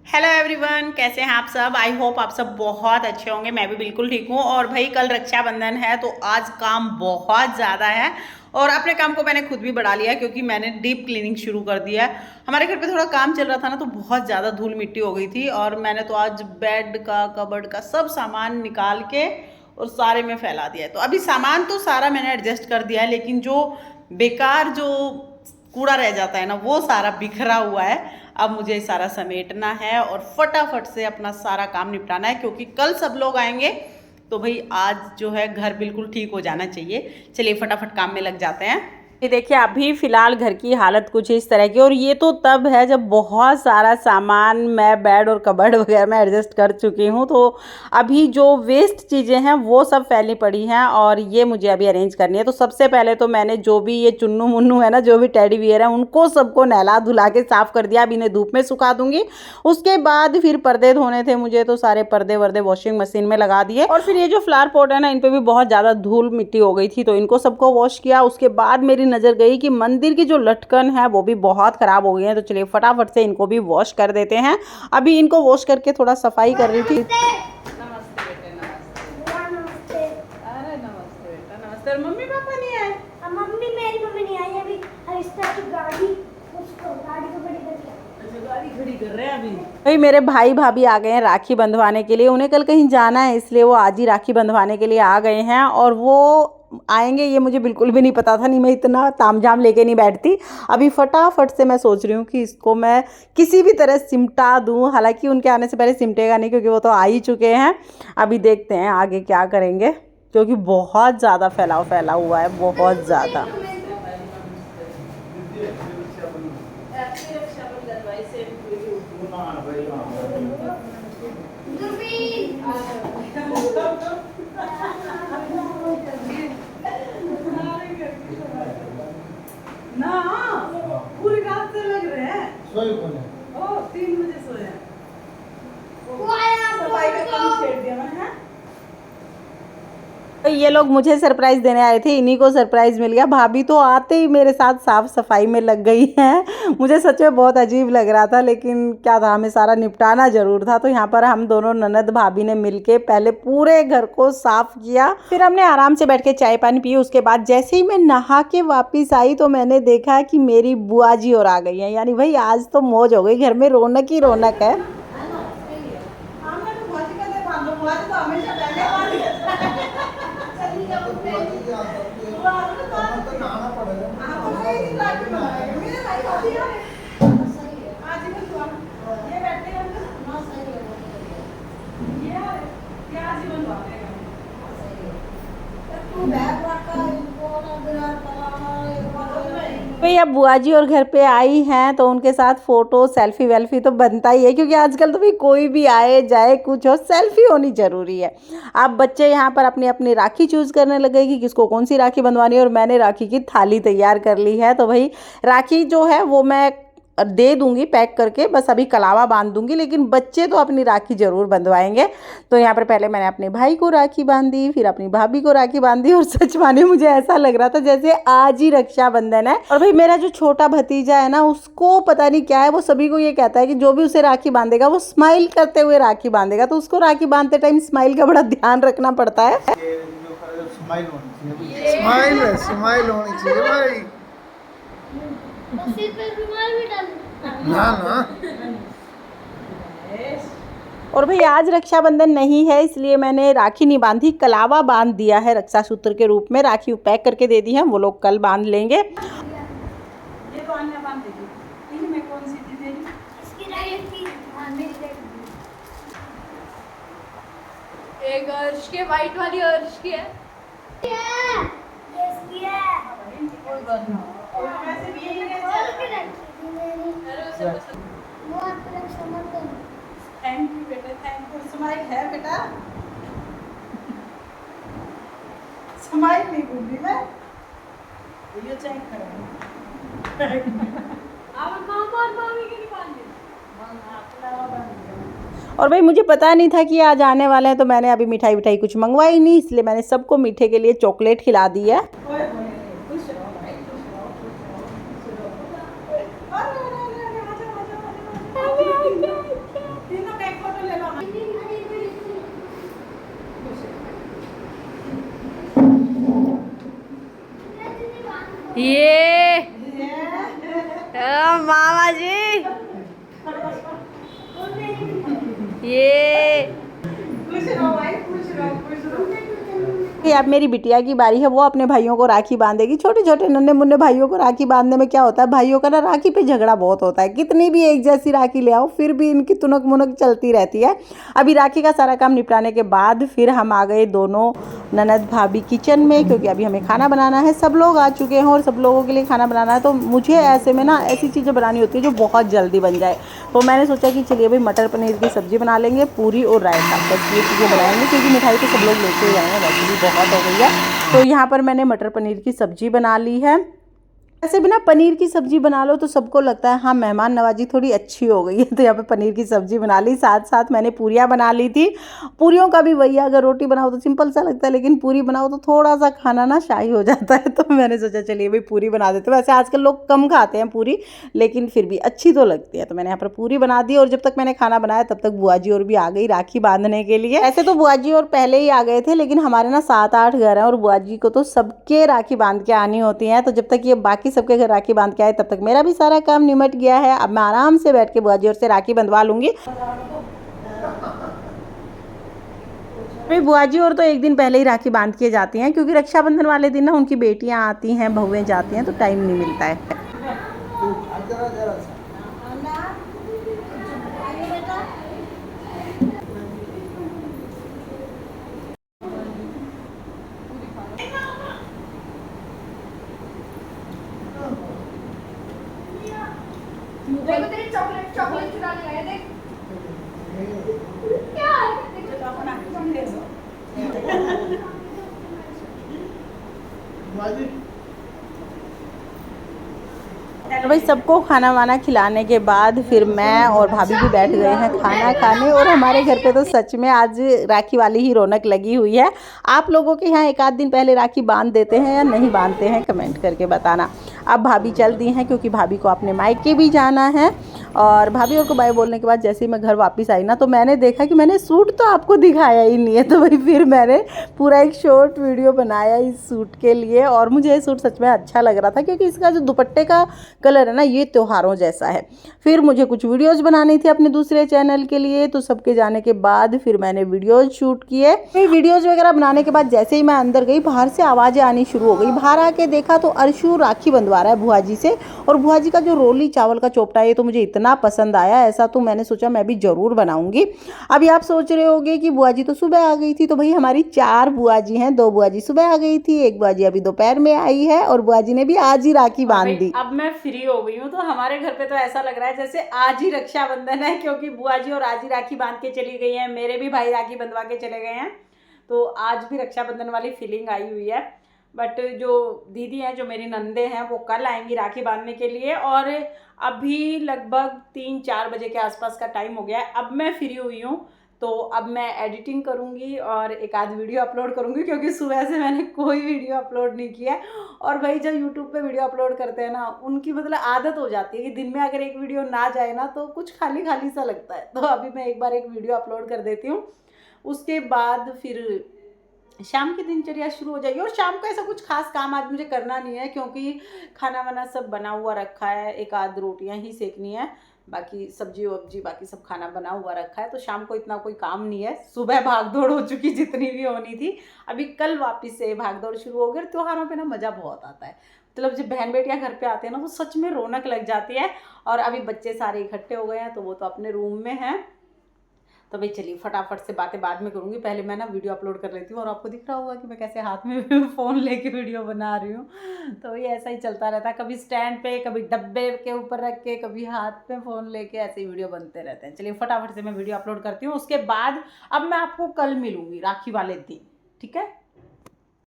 Hello everyone, कैसे हैं आप सब। आई होप आप सब बहुत अच्छे होंगे। मैं भी बिल्कुल ठीक हूँ। और भाई कल रक्षाबंधन है तो आज काम बहुत ज़्यादा है और अपने काम को मैंने खुद भी बढ़ा लिया है क्योंकि मैंने डीप क्लीनिंग शुरू कर दिया है। हमारे घर पे थोड़ा काम चल रहा था ना, तो बहुत ज़्यादा धूल मिट्टी हो गई थी और मैंने तो आज बेड का, कबर्ड का सब सामान निकाल के और सारे में फैला दिया है। तो अभी सामान तो सारा मैंने एडजस्ट कर दिया है, लेकिन जो बेकार जो कूड़ा रह जाता है ना, वो सारा बिखरा हुआ है। अब मुझे सारा समेटना है और फटाफट से अपना सारा काम निपटाना है क्योंकि कल सब लोग आएंगे। तो भाई आज जो है घर बिल्कुल ठीक हो जाना चाहिए। चलिए फटाफट काम में लग जाते हैं। ये देखिए अभी फ़िलहाल घर की हालत कुछ इस तरह की, और ये तो तब है जब बहुत सारा सामान मैं बेड और कबर्ड वगैरह में एडजस्ट कर चुकी हूँ। तो अभी जो वेस्ट चीज़ें हैं वो सब फैली पड़ी हैं और ये मुझे अभी अरेंज करनी है। तो सबसे पहले तो मैंने जो भी ये चुन्नू मुन्नू है ना, जो भी टेडी बियर है, उनको सबको नहला धुला के साफ़ कर दिया। अब इन्हें धूप में सुखा दूंगी। उसके बाद फिर पर्दे धोने थे मुझे, तो सारे पर्दे वर्दे वॉशिंग मशीन में लगा दिए। और फिर ये जो फ्लावर पॉट है ना, इन पर भी बहुत ज़्यादा धूल मिट्टी हो गई थी, तो इनको सबको वॉश किया। उसके बाद मेरी नज़र गई कि मंदिर की जो लटकन है वो भी बहुत ख़राब हो गई है। तो चलिए फटाफट से इनको भी वॉश कर देते हैं। अभी इनको वॉश करके थोड़ा सफाई कर रही थी। नमस्ते बेटे, नमस्ते। अरे नमस्ते बेटा, नमस्ते। और मम्मी पापा नहीं आए? मम्मी, मेरी मम्मी नहीं आई अभी। हरिस्ता की गाड़ी उसको गाड़ी को खड़ी कर दिया। अच्छा, गाड़ी खड़ी कर रहे हैं अभी। भाई मेरे भाई भाभी आ गए हैं राखी बंधवाने के लिए। उन्हें कल कहीं जाना है, इसलिए वो आज ही राखी बंधवाने के लिए आ गए हैं। और वो आएंगे ये मुझे बिल्कुल भी नहीं पता था, नहीं मैं इतना तामझाम लेके नहीं बैठती। अभी फटाफट से मैं सोच रही हूँ कि इसको मैं किसी भी तरह सिमटा दूँ। हालांकि उनके आने से पहले सिमटेगा नहीं क्योंकि वो तो आ ही चुके हैं। अभी देखते हैं आगे क्या करेंगे, क्योंकि बहुत ज़्यादा फैला हुआ है, बहुत ज़्यादा। ना पूरी रात से लग रहे हैं। सोए कौन है? ओ 3 बजे सोए हैं। सफाई का काम छेड़ दिया मैंने। तो ये लोग मुझे सरप्राइज देने आए थे, इन्हीं को सरप्राइज मिल गया। भाभी तो आते ही मेरे साथ साफ सफाई में लग गई हैं। मुझे सच में बहुत अजीब लग रहा था, लेकिन क्या था, हमें सारा निपटाना जरूर था। तो यहाँ पर हम दोनों ननद भाभी ने मिलके पहले पूरे घर को साफ किया। फिर हमने आराम से बैठ के चाय पानी पी। उसके बाद जैसे ही मैं नहा के वापिस आई तो मैंने देखा कि मेरी बुआ जी और आ गई हैं। यानी भाई आज तो मौज हो गई, घर में रौनक ही रौनक है। भाई अब बुआ जी और घर पे आई हैं तो उनके साथ फ़ोटो सेल्फी वेल्फी तो बनता ही है, क्योंकि आजकल तो भाई कोई भी आए जाए कुछ हो, सेल्फी होनी ज़रूरी है। अब बच्चे यहाँ पर अपनी अपनी राखी चूज़ करने लगे कि किसको कौन सी राखी बंधवानी है। और मैंने राखी की थाली तैयार कर ली है। तो भाई राखी जो है वो मैं दे दूंगी पैक करके, बस अभी कलावा बांध दूंगी, लेकिन बच्चे तो अपनी राखी ज़रूर बंधवाएंगे। तो यहाँ पर पहले मैंने अपने भाई को राखी बांधी, फिर अपनी भाभी को राखी बांधी। और सच माने मुझे ऐसा लग रहा था जैसे आज ही रक्षाबंधन है। और भाई मेरा जो छोटा भतीजा है ना, उसको पता नहीं क्या है, वो सभी को ये कहता है कि जो भी उसे राखी बांधेगा वो स्माइल करते हुए राखी बांधेगा। तो उसको राखी बांधते टाइम स्माइल का बड़ा ध्यान रखना पड़ता है। स्माइल होनी चाहिए भाई। सिर पे रुमाल भी डाल ना और भाई आज रक्षाबंधन नहीं है, इसलिए मैंने राखी नहीं बांधी, कलावा बांध दिया है रक्षा सूत्र के रूप में। राखी पैक करके दे दी है, वो लोग कल बांध लेंगे। ये तो अन्य बांध देगी। मैं कौन सी थी तेरी? इसकी राइट की। हां मेरी राइट। एक अर्श के वाइट वाली अर्श की है। इसकी है। कोई बात नहीं। और वैसे भी यही है। अरे उसे पसंद। वो आपका समझ। थैंक यू बेटा, थैंक यू। स्माइल है बेटा, स्माइल नहीं भूली मैं। ये चेक करो। आप मामा और मामी के नहीं बांधे। और भाई मुझे पता नहीं था कि आज आने वाले हैं, तो मैंने अभी मिठाई विठाई कुछ मंगवाई नहीं, इसलिए मैंने सबको मीठे के लिए चॉकलेट खिला दी है। ये अब मेरी बिटिया की बारी है, वो अपने भाइयों को राखी बांधेगी। छोटे छोटे नन्हे मुन्ने भाइयों को राखी बांधने में क्या होता है, भाइयों का ना राखी पे झगड़ा बहुत होता है। कितनी भी एक जैसी राखी ले आओ फिर भी इनकी तुनक मुनक चलती रहती है। अभी राखी का सारा काम निपटाने के बाद फिर हम आ गए दोनों ननद भाभी किचन में, क्योंकि अभी हमें खाना बनाना है। सब लोग आ चुके हैं और सब लोगों के लिए खाना बनाना है, तो मुझे ऐसे में ना ऐसी चीज़ें बनानी होती है जो बहुत जल्दी बन जाए। तो मैंने सोचा कि चलिए भाई मटर पनीर की सब्ज़ी बना लेंगे, पूरी और रायता, बस ये चीज़ें बनाएंगे, क्योंकि मिठाई तो सब लोग लेके ही जाएंगे, वैसे भी बहुत हो गई है। तो यहाँ पर मैंने मटर पनीर की सब्ज़ी बना ली है। ऐसे भी ना पनीर की सब्ज़ी बना लो तो सबको लगता है हाँ मेहमान नवाजी थोड़ी अच्छी हो गई है, तो यहाँ पे पनीर की सब्ज़ी बना ली। साथ साथ मैंने पूरियाँ बना ली थी। पूरियों का भी वही, अगर रोटी बनाओ तो सिंपल सा लगता है, लेकिन पूरी बनाओ तो थोड़ा सा खाना ना शाही हो जाता है। तो मैंने सोचा चलिए भाई पूरी बना देते। वैसे आजकल लोग कम खाते हैं पूरी, लेकिन फिर भी अच्छी तो लगती है। तो मैंने यहाँ पर पूरी बना दी, और जब तक मैंने खाना बनाया तब तक बुआ जी और भी आ गई राखी बांधने के लिए। ऐसे तो बुआ जी और पहले ही आ गए थे, लेकिन हमारे ना 7-8 घर हैं और बुआ जी को तो सबके राखी बांध के आनी होती हैं। तो जब तक ये बाकी सबके घर राखी बांध के आए तब तक मेरा भी सारा काम निमट गया है। अब मैं आराम से बैठ के बुआ जी और से राखी बंधवा लूंगी। भाई बुआ जी और तो एक दिन पहले ही राखी बांध के जाती हैं, क्योंकि रक्षाबंधन वाले दिन ना उनकी बेटियां आती हैं, बहुएं जाती हैं, तो टाइम नहीं मिलता है। देखो तेरी चॉकलेट चुराने गए, देख क्या चलो भाई सबको खाना वाना खिलाने के बाद फिर मैं और भाभी भी बैठ गए हैं खाना खाने। और हमारे घर पे तो सच में आज राखी वाली ही रौनक लगी हुई है। आप लोगों के यहाँ एक आध दिन पहले राखी बांध देते हैं या नहीं बांधते हैं, कमेंट करके बताना। अब भाभी चल दी हैं, क्योंकि भाभी को अपने मायके भी जाना है। और भाभी और को बाय बोलने के बाद जैसे ही मैं घर वापस आई ना, तो मैंने देखा कि मैंने सूट तो आपको दिखाया ही नहीं है। तो भाई फिर मैंने पूरा एक शॉर्ट वीडियो बनाया इस सूट के लिए। और मुझे ये सूट सच में अच्छा लग रहा था, क्योंकि इसका जो दुपट्टे का कलर है ना, ये त्योहारों जैसा है। फिर मुझे कुछ वीडियोज़ बनानी थी अपने दूसरे चैनल के लिए, तो सबके जाने के बाद फिर मैंने वीडियोज़ शूट किए। फिर वीडियोज़ वगैरह बनाने के बाद जैसे ही मैं अंदर गई, बाहर से आवाज़ें आनी शुरू हो गई। बाहर आके देखा तो अर्शु राखी बंधवा रहा है बुआ जी से। और बुआ जी का जो रोली चावल का चोपटा है, ये तो मुझे इतना पसंद आया, ऐसा तो मैंने सोचा मैं भी ज़रूर बनाऊंगी। अभी आप सोच रहे होंगे कि बुआ जी तो सुबह आ गई थी, तो भाई हमारी 4 बुआ जी हैं। 2 बुआ जी सुबह आ गई थी, एक बुआ जी अभी दोपहर में आई है, और बुआ जी ने भी आज ही राखी बांध दी। अब मैं फ्री हो गई हूँ, तो हमारे घर पे तो ऐसा लग रहा है जैसे आज ही रक्षाबंधन है, क्योंकि बुआ जी और आज ही राखी बांध के चली गई हैं। मेरे भी भाई राखी बंधवा के चले गए हैं, तो आज भी रक्षाबंधन वाली फीलिंग आई हुई है। बट जो दीदी हैं, जो मेरी नंदे हैं, वो कल आएंगी राखी बांधने के लिए। और अभी लगभग 3-4 बजे के आसपास का टाइम हो गया है। अब मैं फ्री हुई हूँ, तो अब मैं एडिटिंग करूँगी और एक आध वीडियो अपलोड करूँगी, क्योंकि सुबह से मैंने कोई वीडियो अपलोड नहीं किया है। और भाई जब यूट्यूब पे वीडियो अपलोड करते हैं ना, उनकी मतलब आदत हो जाती है कि दिन में अगर एक वीडियो ना जाए ना, तो कुछ खाली खाली सा लगता है। तो अभी मैं एक बार एक वीडियो अपलोड कर देती हूँ, उसके बाद फिर शाम की दिनचर्या शुरू हो जाएगी। और शाम को ऐसा कुछ खास काम आज मुझे करना नहीं है, क्योंकि खाना वाना सब बना हुआ रखा है। एक आध रोटियां ही सेकनी है, बाकी सब्जी वब्जी बाकी सब खाना बना हुआ रखा है। तो शाम को इतना कोई काम नहीं है। सुबह भागदौड़ हो चुकी जितनी भी होनी थी। अभी कल वापस से भागदौड़ शुरू हो गई। त्योहारों पे ना मज़ा बहुत आता है, मतलब जब बहन बेटियां घर पे आते हैं ना, तो सच में रौनक लग जाती है। और अभी बच्चे सारे इकट्ठे हो गए हैं, तो वो तो अपने रूम में हैं। तो भाई चलिए फटाफट से बातें बाद में करूँगी, पहले मैं ना वीडियो अपलोड कर लेती हूँ। और आपको दिख रहा होगा कि मैं कैसे हाथ में फ़ोन लेके वीडियो बना रही हूँ। तो ये ऐसा ही चलता रहता है, कभी स्टैंड पे, कभी डब्बे के ऊपर रख के, कभी हाथ में फ़ोन लेके, ऐसे ही वीडियो बनते रहते हैं। चलिए फटाफट से मैं वीडियो अपलोड करती हूँ, उसके बाद अब मैं आपको कल मिलूँगी राखी वाले दिन, ठीक है।